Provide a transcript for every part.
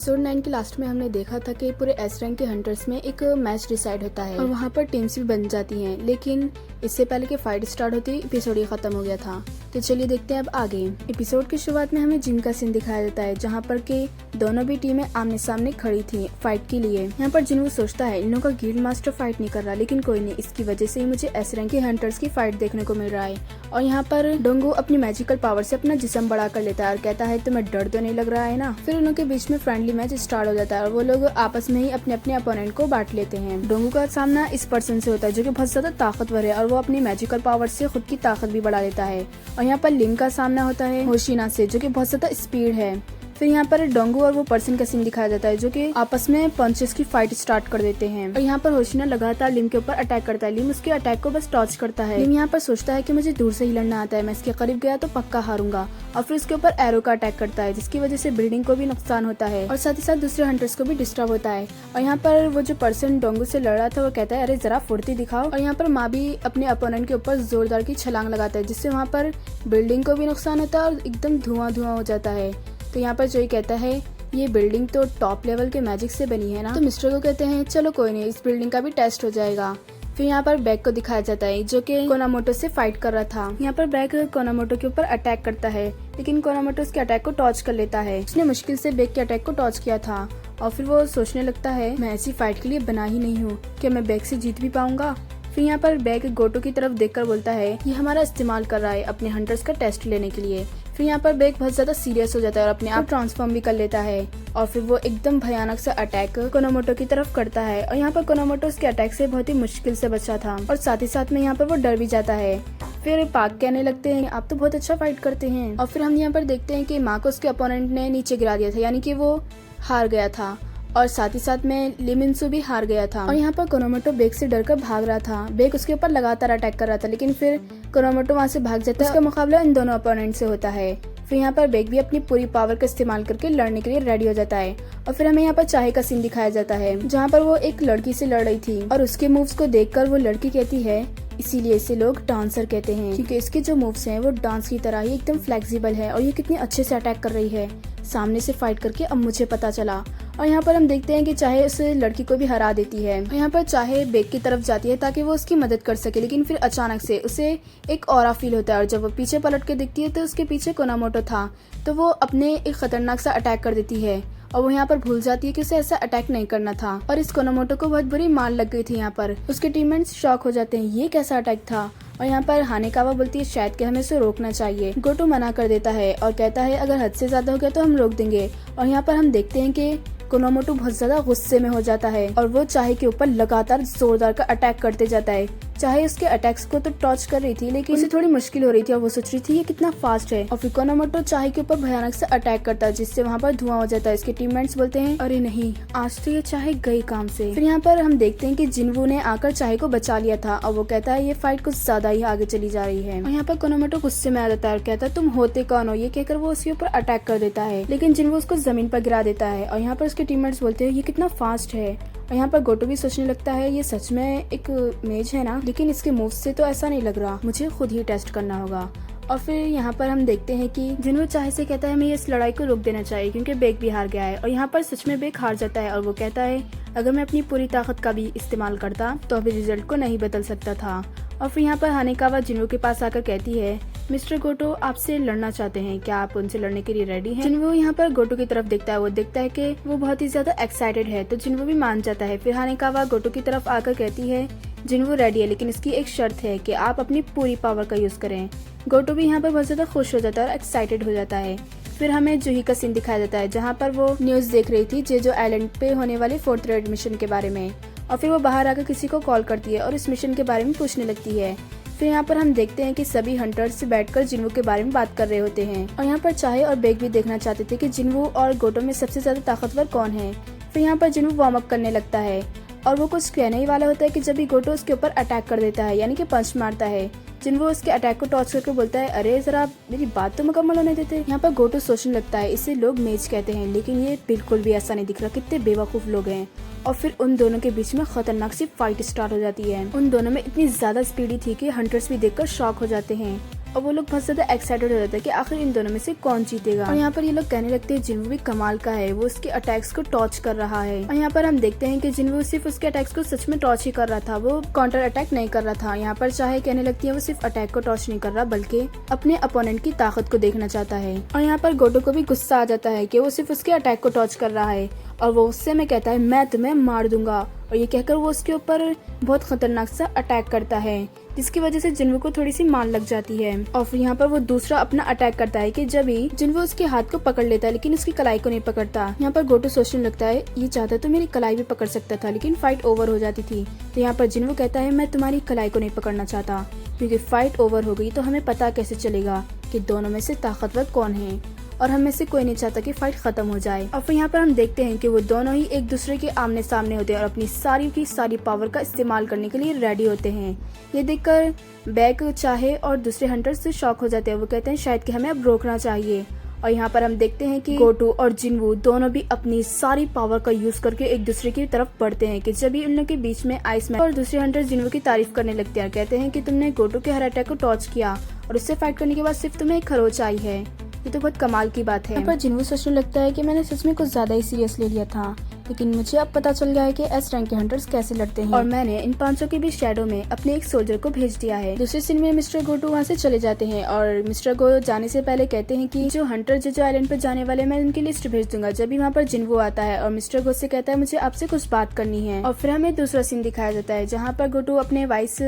Episode 9 के last में हमने देखा था कि पूरे एस रैंक के हंटर्स में एक मैच डिसाइड होता है और वहाँ पर टीम्स भी बन जाती हैं, लेकिन इससे पहले कि फाइट स्टार्ट होती एपिसोड ही खत्म हो गया था। तो चलिए देखते हैं अब आगे। एपिसोड की शुरुआत में हमें जिम का सीन दिखाया जाता है, जहाँ पर के दोनों भी टीमें आमने सामने खड़ी थी फाइट के लिए। यहाँ पर जिनवू सोचता है इन लोगों का गिल्ड मास्टर फाइट नहीं कर रहा, लेकिन कोई नहीं, इसकी वजह से ही मुझे एस रैंक के हंटर्स की फाइट देखने को मिल रहा है। और यहाँ पर डोंगो अपनी मैजिकल पावर से अपना जिस्म बड़ा कर लेता है और कहता है तुम्हें डर तो नहीं लग रहा है ना। फिर उनके बीच में फ्रेंडली मैच स्टार्ट हो जाता है और वो लोग आपस में ही अपने अपने अपोनेंट को बांट लेते हैं। डोंगो का सामना इस पर्सन से होता है जो कि बहुत ज्यादा ताकतवर है और वो अपनी मैजिकल पावर से खुद की ताकत भी बढ़ा लेता है। और यहाँ पर लिंग का सामना होता है होशिना से, जो कि बहुत ज्यादा स्पीड है। फिर यहाँ पर डोंगो और वो पर्सन का सीन दिखाया जाता है जो कि आपस में पंचेस की फाइट स्टार्ट कर देते हैं। और यहाँ पर होशिना लगातार लिम के ऊपर अटैक करता है। लिम उसके अटैक को बस टॉच करता है। लिम यहाँ पर सोचता है कि मुझे दूर से ही लड़ना आता है, मैं इसके करीब गया तो पक्का हारूंगा। और फिर उसके ऊपर एरो का अटैक करता है, जिसकी वजह से बिल्डिंग को भी नुकसान होता है और साथ ही साथ दूसरे हंटर्स को भी डिस्टर्ब होता है। और यहाँ पर वो जो पर्सन डोंगो से लड़ रहा था वो कहता है अरे जरा फुर्ती दिखाओ। और यहाँ पर माँ भी अपने अपोनेंट के ऊपर जोरदार की छलांग लगाता है, जिससे वहाँ पर बिल्डिंग को भी नुकसान होता है और एकदम धुआं धुआं हो जाता है। तो यहाँ पर जोई कहता है ये बिल्डिंग तो टॉप लेवल के मैजिक से बनी है ना। तो मिस्टर को कहते हैं चलो कोई नहीं, इस बिल्डिंग का भी टेस्ट हो जाएगा। फिर यहाँ पर बैग को दिखाया जाता है जो कि कोनामोटो से फाइट कर रहा था। यहाँ पर बैग कोनामोटो के ऊपर अटैक करता है, लेकिन कोनामोटो उसके अटैक को टॉच कर लेता है। उसने मुश्किल से बैग के अटैक को टॉच किया था और फिर वो सोचने लगता है मैं ऐसी फाइट के लिए बना ही नहीं हूँ, क्या मैं बैग से जीत भी पाऊंगा। फिर यहाँ पर बैग गोटो की तरफ देखकर बोलता है ये हमारा इस्तेमाल कर रहा है अपने हंटर्स का टेस्ट लेने के लिए। फिर यहाँ पर बैग बहुत ज्यादा सीरियस हो जाता है और अपने आप ट्रांसफॉर्म भी कर लेता है और फिर वो एकदम भयानक सा अटैक कोनामोटो की तरफ करता है। और यहाँ पर कोनामोटो उसके अटैक से बहुत ही मुश्किल से बचा था और साथ ही साथ में यहाँ पर वो डर भी जाता है। फिर पाक कहने लगते हैं आप तो बहुत अच्छा फाइट करते हैं। और फिर हम यहाँ पर देखते हैं कि माँ को उसके अपोनेंट ने नीचे गिरा दिया था, यानी कि वो हार गया था और साथ ही साथ में लिमिन्सु भी हार गया था। और यहाँ पर कोनामोटो बेग से डरकर भाग रहा था। बेग उसके ऊपर लगातार अटैक कर रहा था, लेकिन फिर कोनामोटो वहाँ से भाग जाता है। उसका मुकाबला इन दोनों अपोनेंट से होता है। फिर यहाँ पर बेग भी अपनी पूरी पावर का इस्तेमाल करके लड़ने के लिए रेडी हो जाता है। और फिर हमें यहाँ पर चाहे का सीन दिखाया जाता है जहाँ पर वो एक लड़की से लड़ रही थी और उसके मूव्स को देखकर वो लड़की कहती है इसीलिए इसे लोग डांसर कहते हैं, क्योंकि इसके जो मूव्स हैं वो डांस की तरह ही एकदम फ्लेक्सिबल है और ये कितनी अच्छे से अटैक कर रही है सामने से फाइट करके, अब मुझे पता चला। और यहाँ पर हम देखते हैं कि चाहे उस लड़की को भी हरा देती है। और यहाँ पर चाहे बेग की तरफ जाती है ताकि वो उसकी मदद कर सके, लेकिन फिर अचानक से उसे एक ऑरा फील होता है और जब वो पीछे पलट के दिखती है तो उसके पीछे कोनामोटो था। तो वो अपने एक खतरनाक सा अटैक कर देती है और वो यहाँ पर भूल जाती है कि उसे ऐसा अटैक नहीं करना था और इस कोनामोटो को बहुत बुरी मार लग गई थी। यहाँ पर उसके टीममेट्स शॉक हो जाते हैं, ये कैसा अटैक था। और यहाँ पर हानेकावा बोलती है शायद कि हमें इसे रोकना चाहिए। गोटो मना कर देता है और कहता है अगर हद से ज्यादा हो गया तो हम रोक देंगे। और यहाँ पर हम देखते हैं कि कोनामोटो बहुत ज्यादा गुस्से में हो जाता है और वो चाहे के ऊपर लगातार जोरदार का अटैक करते जाता है। चाहे उसके अटैक्स को तो टॉच कर रही थी, लेकिन उसे थोड़ी मुश्किल हो रही थी और वो सोच रही थी ये कितना फास्ट है। और फिर कोनामोटो चाहे के ऊपर भयानक से अटैक करता है, जिससे वहाँ पर धुआं हो जाता है। इसके टीममेट्स बोलते हैं अरे नहीं, आज तो ये चाहे गई काम से। फिर यहाँ पर हम देखते हैं कि जिनवू ने आकर चाहे को बचा लिया था और वो कहता है ये फाइट कुछ ज्यादा ही आगे चली जा रही है। और यहाँ पर कोनामोटो गुस्से में आ जाता है और कहता है तुम होते कौन हो, ये कहकर वो उसके ऊपर अटैक कर देता है, लेकिन जिनवू उसको जमीन पर गिरा देता है। और यहाँ पर उसके टीममेट्स बोलते हैं ये कितना फास्ट है। और यहाँ पर गोटो भी सोचने लगता है ये सच में एक मेज है ना, लेकिन इसके मूव से तो ऐसा नहीं लग रहा, मुझे खुद ही टेस्ट करना होगा। और फिर यहाँ पर हम देखते हैं कि जिनवू चाहे से कहता है हमें इस लड़ाई को रोक देना चाहिए क्योंकि बेग भी हार गया है। और यहाँ पर सच में बेग हार जाता है और वो कहता है अगर मैं अपनी पूरी ताकत का भी इस्तेमाल करता तो अभी रिजल्ट को नहीं बदल सकता था। और फिर यहाँ पर हानेकावा जिनवू के पास आकर कहती है मिस्टर गोटो आपसे लड़ना चाहते हैं, क्या आप उनसे लड़ने के लिए रेडी हैं? जिनवू यहाँ पर गोटो की तरफ देखता है, वो देखता है कि वो बहुत ही ज्यादा एक्साइटेड है, तो जिनवू भी मान जाता है। फिर हानेकावा गोटो की तरफ आकर कहती है जिनवू रेडी है, लेकिन इसकी एक शर्त है कि आप अपनी पूरी पावर का यूज करें। गोटो भी यहाँ पर बहुत ज्यादा खुश हो जाता है और एक्साइटेड हो जाता है। फिर हमें जूही का सीन दिखाया जाता है जहाँ पर वो न्यूज देख रही थी जेजो आइलैंड पे होने वाले 4th रेड मिशन के बारे में। और फिर वो बाहर आकर किसी को कॉल करती है और इस मिशन के बारे में पूछने लगती है। फिर यहाँ पर हम देखते हैं कि सभी हंटर्स से बैठकर जिनवू के बारे में बात कर रहे होते हैं। और यहाँ पर चाहे और बेग भी देखना चाहते थे कि जिनवू और गोटो में सबसे ज्यादा ताकतवर कौन है। फिर यहाँ पर जिनवू वार्म अप करने लगता है और वो कुछ कहने ही वाला होता है कि जब भी गोटो उसके ऊपर अटैक कर देता है, यानी कि पंच मारता है। जिनवू उसके अटैक को टॉच करके बोलता है अरे जरा मेरी बात तो मुकम्मल होने देते। यहाँ पर गोटो सोचने लगता है इसे लोग मेज कहते हैं, लेकिन ये बिल्कुल भी ऐसा नहीं दिख रहा, कितने बेवकूफ लोग हैं। और फिर उन दोनों के बीच में खतरनाक सी फाइट स्टार्ट हो जाती है। उन दोनों में इतनी ज्यादा स्पीडी थी कि हंटर्स भी देखकर शॉक हो जाते हैं। और वो लोग बहुत ज्यादा एक्साइटेड हो जाते हैं कि आखिर इन दोनों में से कौन जीतेगा। और यहाँ पर ये लोग कहने लगते हैं जिन्वो भी कमाल का है, वो उसके अटैक्स को टॉच कर रहा है। और यहाँ पर हम देखते हैं कि जिन्वो सिर्फ उसके अटैक्स को सच में टॉच ही कर रहा था, वो काउंटर अटैक नहीं कर रहा था। यहाँ पर चाहे कहने लगती है वो सिर्फ अटैक को टॉच नहीं कर रहा बल्कि अपने अपोनेंट की ताकत को देखना चाहता है। और यहाँ पर गोटो को भी गुस्सा आ जाता है कि वो सिर्फ उसके अटैक को टॉच कर रहा है और वो उससे में कहता है मैं तुम्हें मार दूंगा। और ये कहकर वो उसके ऊपर बहुत खतरनाक सा अटैक करता है, जिसकी वजह से जिन्वो को थोड़ी सी मार लग जाती है। और फिर यहाँ पर वो दूसरा अपना अटैक करता है कि जब ही जिन्वो उसके हाथ को पकड़ लेता है लेकिन उसकी कलाई को नहीं पकड़ता। यहाँ पर गोटो सोचने लगता है ये चाहता तो मेरी कलाई भी पकड़ सकता था लेकिन फाइट ओवर हो जाती थी। तो यहाँ पर जिन्वो कहता है मैं तुम्हारी कलाई को नहीं पकड़ना चाहता क्योंकि फाइट ओवर हो गई तो हमें पता कैसे चलेगा कि दोनों में से ताकतवर कौन है, और हम में से कोई नहीं चाहता कि फाइट खत्म हो जाए। और फिर यहाँ पर हम देखते हैं कि वो दोनों ही एक दूसरे के आमने सामने होते हैं और अपनी सारी की सारी पावर का इस्तेमाल करने के लिए रेडी होते हैं। ये देखकर बैक चाहे और दूसरे हंटर्स से शॉक हो जाते हैं, वो कहते हैं शायद कि हमें अब रोकना चाहिए। और यहाँ पर हम देखते हैं कि गोटो और जिन्वो दोनों भी अपनी सारी पावर का यूज करके एक दूसरे की तरफ बढ़ते हैं कि जब भी उन लोगों के बीच में आइस मैन और दूसरे हंटर जिन्वो की तारीफ करने लगते हैं, कहते हैं कि तुमने गोटो के हर अटैक को टॉच किया और उससे फाइट करने के बाद सिर्फ तुम्हें एक खरोच आई है, ये तो बहुत कमाल की बात है। पर जिन्वो सोचने लगता है कि मैंने सच में कुछ ज्यादा ही सीरियस ले लिया था, लेकिन मुझे अब पता चल गया है कि एस रैंक के हंटर्स कैसे लड़ते हैं और मैंने इन 500 के भी शैडो में अपने एक सोल्जर को भेज दिया है। दूसरे सीन में मिस्टर गोटो वहाँ से चले जाते हैं और मिस्टर गो जाने से पहले कहते हैं कि जो हंटर जो आइलैंड पर जाने वाले मैं उनकी लिस्ट भेज दूंगा। जब भी वहाँ पर जिन्वो आता है और मिस्टर गो से कहता है मुझे आपसे कुछ बात करनी है। और फिर हमें दूसरा सीन दिखाया जाता है जहाँ पर गोटो अपने वाइस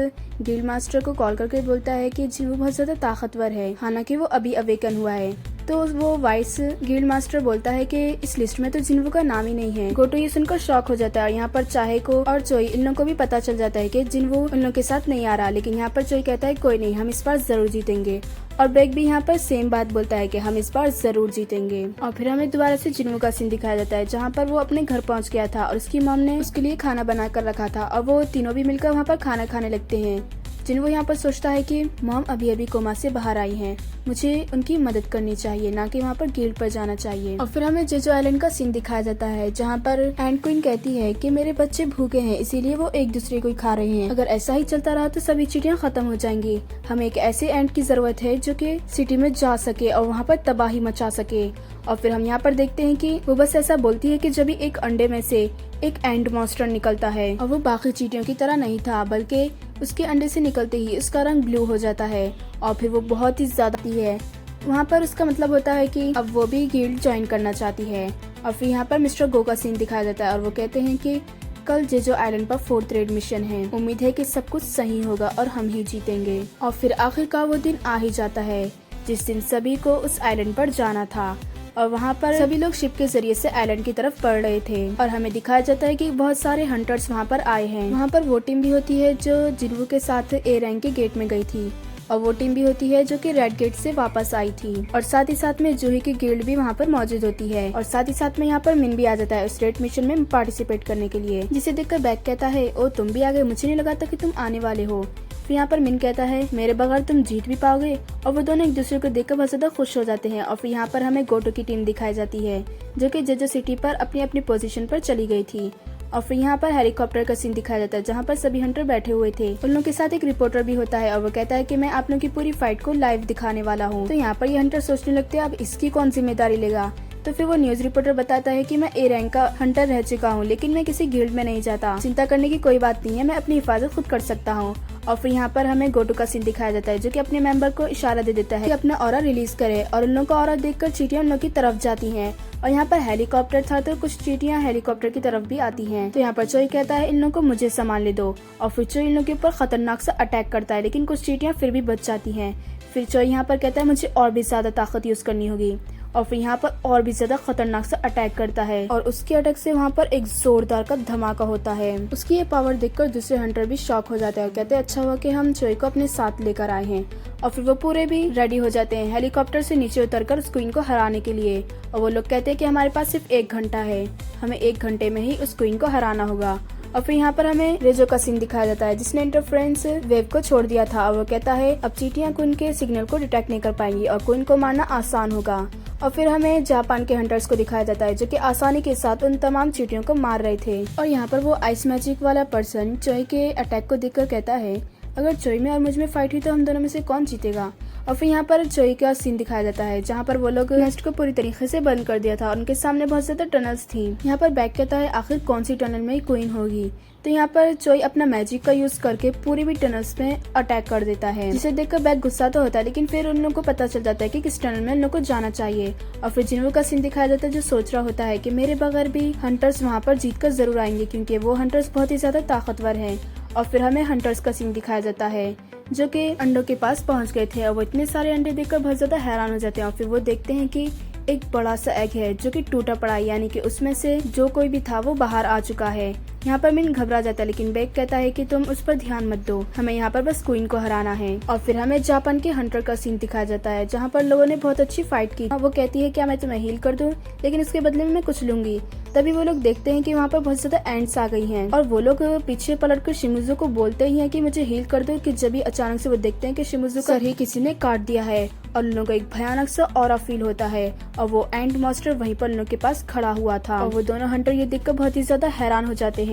गिल्ड मास्टर को कॉल करके बोलता है कि जिन्वो बहुत ज्यादा ताकतवर है, हालांकि वो अभी अवेकन हुआ है। तो वो वाइस गिल्ड मास्टर बोलता है कि इस लिस्ट में तो जिन्वो का नाम ही नहीं है। गोटो ये सुनकर शॉक हो जाता है और यहाँ पर चाहे को और चोई इन लोगों को भी पता चल जाता है कि जिन्वो उन लोगों के साथ नहीं आ रहा, लेकिन यहाँ पर चोई कहता है कोई नहीं, हम इस बार जरूर जीतेंगे। और ब्रेक भी यहाँ पर सेम बात बोलता है कि हम इस बार जरूर जीतेंगे। और फिर हमें दोबारा से जिन्वो का सीन दिखाया जाता है जहाँ पर वो अपने घर पहुँच गया था और उसकी मॉम ने उसके लिए खाना बना कर रखा था और वो तीनों भी मिलकर वहाँ पर खाना खाने लगते हैं। जिन्वो यहाँ पर सोचता है कि मॉम अभी अभी कोमा से बाहर आई हैं, मुझे उनकी मदद करनी चाहिए, ना कि वहाँ पर गिल्ड पर जाना चाहिए। और फिर हमें जेजो आइलैंड का सीन दिखाया जाता है जहाँ पर एंड क्वीन कहती है कि मेरे बच्चे भूखे हैं इसीलिए वो एक दूसरे को खा रहे हैं, अगर ऐसा ही चलता रहा तो सभी चीटियाँ खत्म हो जाएंगी। हमें एक ऐसे एंड की जरूरत है जो कि सिटी में जा सके और वहाँ पर तबाही मचा सके। और फिर हम यहाँ पर देखते हैं कि वो बस ऐसा बोलती है कि जब भी एक अंडे में से एक एंड मॉन्स्टर निकलता है और वो बाकी चीटियों की तरह नहीं था बल्कि उसके अंडे से निकलते ही उसका रंग ब्लू हो जाता है और फिर वो बहुत ही ज्यादा है। वहाँ पर उसका मतलब होता है कि अब वो भी गिल्ड ज्वाइन करना चाहती है। और फिर यहाँ पर मिस्टर गो का सीन दिखाया जाता है और वो कहते हैं कि कल जेजो आइलैंड पर 4th रेड मिशन है, उम्मीद है कि सब कुछ सही होगा और हम ही जीतेंगे। और फिर आखिरकार वो दिन आ ही जाता है जिस दिन सभी को उस आइलैंड पर जाना था और वहाँ पर सभी लोग शिप के जरिए से आइलैंड की तरफ बढ़ रहे थे। और हमें दिखाया जाता है कि बहुत सारे हंटर्स वहाँ पर आए हैं। वहाँ पर वो टीम भी होती है जो जिन्वो के साथ ए रैंक के गेट में गई थी और वो टीम भी होती है जो कि रेड गेट से वापस आई थी। और साथ ही साथ में जूही की गिल्ड भी वहाँ पर मौजूद होती है और साथ ही साथ में यहाँ पर मिन भी आ जाता है उस रेड मिशन में पार्टिसिपेट करने के लिए, जिसे देखकर बैक कहता है ओ तुम भी आ गए, मुझे नहीं लगा था कि तुम आने वाले हो। फिर यहाँ पर मिन कहता है मेरे बगैर तुम जीत भी पाओगे। और वो दोनों एक दूसरे को देखकर बहुत ज्यादा खुश हो जाते हैं। और फिर यहाँ पर हमें गोटो की टीम दिखाई जाती है जो कि जेजो सिटी पर अपनी अपनी पोजीशन पर चली गई थी। और फिर यहाँ पर हेलीकॉप्टर का सीन दिखाया जाता है जहाँ पर सभी हंटर बैठे हुए थे। उन लोगों के साथ एक रिपोर्टर भी होता है और वो कहता है कि मैं आप लोगों की पूरी फाइट को लाइव दिखाने वाला हूँ। तो यहाँ पर ये हंटर सोचने लगते हैं अब इसकी कौन जिम्मेदारी लेगा। तो फिर वो न्यूज रिपोर्टर बताता है कि मैं ए रैंक का हंटर रह चुका हूँ लेकिन मैं किसी गिल्ड में नहीं जाता, चिंता करने की कोई बात नहीं है, मैं अपनी हिफाजत खुद कर सकता हूँ। और फिर यहाँ पर हमें गोटो का सीन दिखाया जाता है जो कि अपने मेंबर को इशारा दे देता है कि अपना ऑरा रिलीज करे और उन लोगों का ऑरा देखकर चींटियां उन लोगों की तरफ जाती हैं। और यहाँ पर हेलीकॉप्टर था तो कुछ चींटियां हेलीकॉप्टर की तरफ भी आती हैं। तो यहाँ पर चोई कहता है इन लोगों को मुझे संभालने दो और फिर चोई इन लोगों के ऊपर खतरनाक सा अटैक करता है लेकिन कुछ चींटियां फिर भी बच जाती हैं। फिर चोई यहाँ पर कहता है मुझे और भी ज्यादा ताकत यूज करनी होगी और फिर यहाँ पर और भी ज्यादा खतरनाक सा अटैक करता है और उसके अटैक से वहाँ पर एक जोरदार का धमाका होता है। उसकी ये पावर देखकर दूसरे हंटर भी शॉक हो जाते हैं और कहते हैं अच्छा हुआ कि हम चोई को अपने साथ लेकर आए हैं। और फिर वो पूरे भी रेडी हो जाते हैं हेलीकॉप्टर से नीचे उतरकर उस क्वीन को हराने के लिए। और वो लोग कहते हैं कि हमारे पास सिर्फ 1 घंटा है, हमें 1 घंटे में ही उस क्वीन को हराना होगा। और फिर यहाँ पर हमें रेजो का सीन दिखाया जाता है जिसने इंटरफ्रेंस वेव को छोड़ दिया था और वो कहता है अब चींटियां क्वीन के सिग्नल को डिटेक्ट नहीं कर पाएंगी और क्वीन को मारना आसान होगा। और फिर हमें जापान के हंटर्स को दिखाया जाता है जो कि आसानी के साथ उन तमाम चींटियों को मार रहे थे। और यहाँ पर वो आइस मैजिक वाला पर्सन चोई के अटैक को देखकर कहता है अगर चोई में और मुझ में फाइट हुई तो हम दोनों में से कौन जीतेगा। और फिर यहाँ पर चोई का सीन दिखाया जाता है जहाँ पर वो लोग नेस्ट को पूरी तरीके से बंद कर दिया था और उनके सामने बहुत ज्यादा टनल्स थी। यहाँ पर बैग कहता है आखिर कौन सी टनल में क्वीन होगी। तो यहाँ पर चोई अपना मैजिक का यूज करके पूरी भी टनल्स में अटैक कर देता है, जिसे देखकर बैग गुस्सा तो होता है, लेकिन फिर उन लोगों को पता चल जाता है कि किस टनल में उन लोगों को जाना चाहिए। और फिर जिन्हों का सीन दिखाया जाता है जो सोच रहा होता है कि मेरे बगैर भी हंटर्स वहाँ पर जीत कर जरूर आएंगे क्योंकि वो हंटर्स बहुत ही ज्यादा ताकतवर हैं। और फिर हमें हंटर्स का सीन दिखाया जाता है जो कि अंडों के पास पहुंच गए थे और वो इतने सारे अंडे देखकर बहुत ज्यादा हैरान हो जाते हैं। और फिर वो देखते हैं कि एक बड़ा सा एग है जो कि टूटा पड़ा है, यानी कि उसमें से जो कोई भी था वो बाहर आ चुका है। यहाँ पर मिन घबरा जाता है, लेकिन बैग कहता है कि तुम उस पर ध्यान मत दो, हमें यहाँ पर बस क्वीन को हराना है। और फिर हमें जापान के हंटर का सीन दिखाया जाता है जहाँ पर लोगों ने बहुत अच्छी फाइट की। वो कहती है क्या मैं तुम्हें हील कर दूं, लेकिन इसके बदले में मैं कुछ लूंगी। तभी वो लोग देखते हैं कि वहाँ पर बहुत ज्यादा एंड्स आ गई हैं और वो लोग पीछे पलट कर शिमुजो को बोलते ही हैं कि मुझे हील कर दो, कि जब भी अचानक से वो देखते हैं कि शिमुजो का सर ही किसी ने काट दिया है और उन लोगों को एक भयानक सा ऑरा फील होता है और वो एंड मास्टर वहीं पर उन लोगों के पास खड़ा हुआ था। और वो दोनों हंटर ये देखकर बहुत ही ज्यादा हैरान हो जाते हैं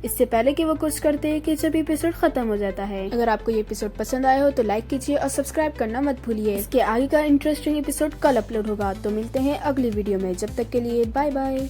इससे पहले कि वो कुछ करते हैं कि जब एपिसोड खत्म हो जाता है। अगर आपको ये एपिसोड पसंद आया हो तो लाइक कीजिए और सब्सक्राइब करना मत भूलिए। इसके आगे का इंटरेस्टिंग एपिसोड कल अपलोड होगा। तो मिलते हैं अगली वीडियो में, जब तक के लिए बाय बाय।